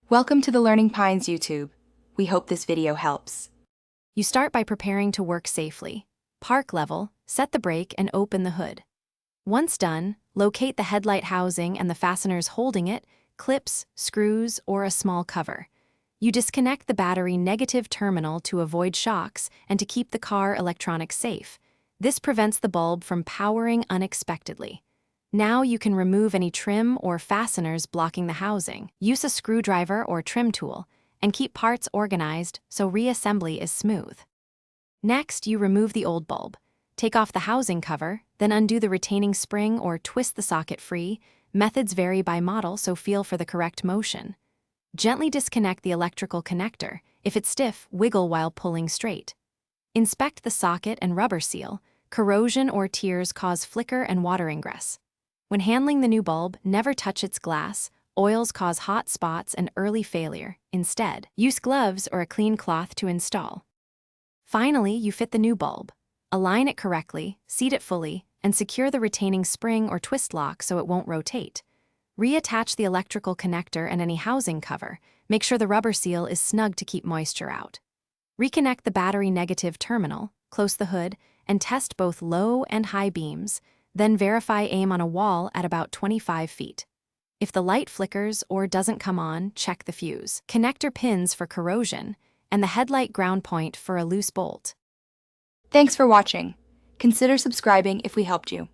Welcome to the Learning Pines YouTube. We hope this video helps. You start by preparing to work safely. Park level, set the brake and open the hood. Once done, locate the headlight housing and the fasteners holding it, clips, screws, or a small cover. You disconnect the battery negative terminal to avoid shocks and to keep the car electronics safe. This prevents the bulb from powering unexpectedly. Now you can remove any trim or fasteners blocking the housing. Use a screwdriver or trim tool, and keep parts organized so reassembly is smooth. Next, you remove the old bulb. Take off the housing cover, then undo the retaining spring or twist the socket free. Methods vary by model, so feel for the correct motion. Gently disconnect the electrical connector. If it's stiff, wiggle while pulling straight. Inspect the socket and rubber seal. Corrosion or tears cause flicker and water ingress. When handling the new bulb, never touch its glass. Oils cause hot spots and early failure. Instead, use gloves or a clean cloth to install. Finally, you fit the new bulb. Align it correctly, seat it fully, and secure the retaining spring or twist lock so it won't rotate. Reattach the electrical connector and any housing cover. Make sure the rubber seal is snug to keep moisture out. Reconnect the battery negative terminal, close the hood, and test both low and high beams. Then verify aim on a wall at about 25 feet. If the light flickers or doesn't come on, check the fuse, connector pins for corrosion, and the headlight ground point for a loose bolt. Thanks for watching. Consider subscribing if we helped you.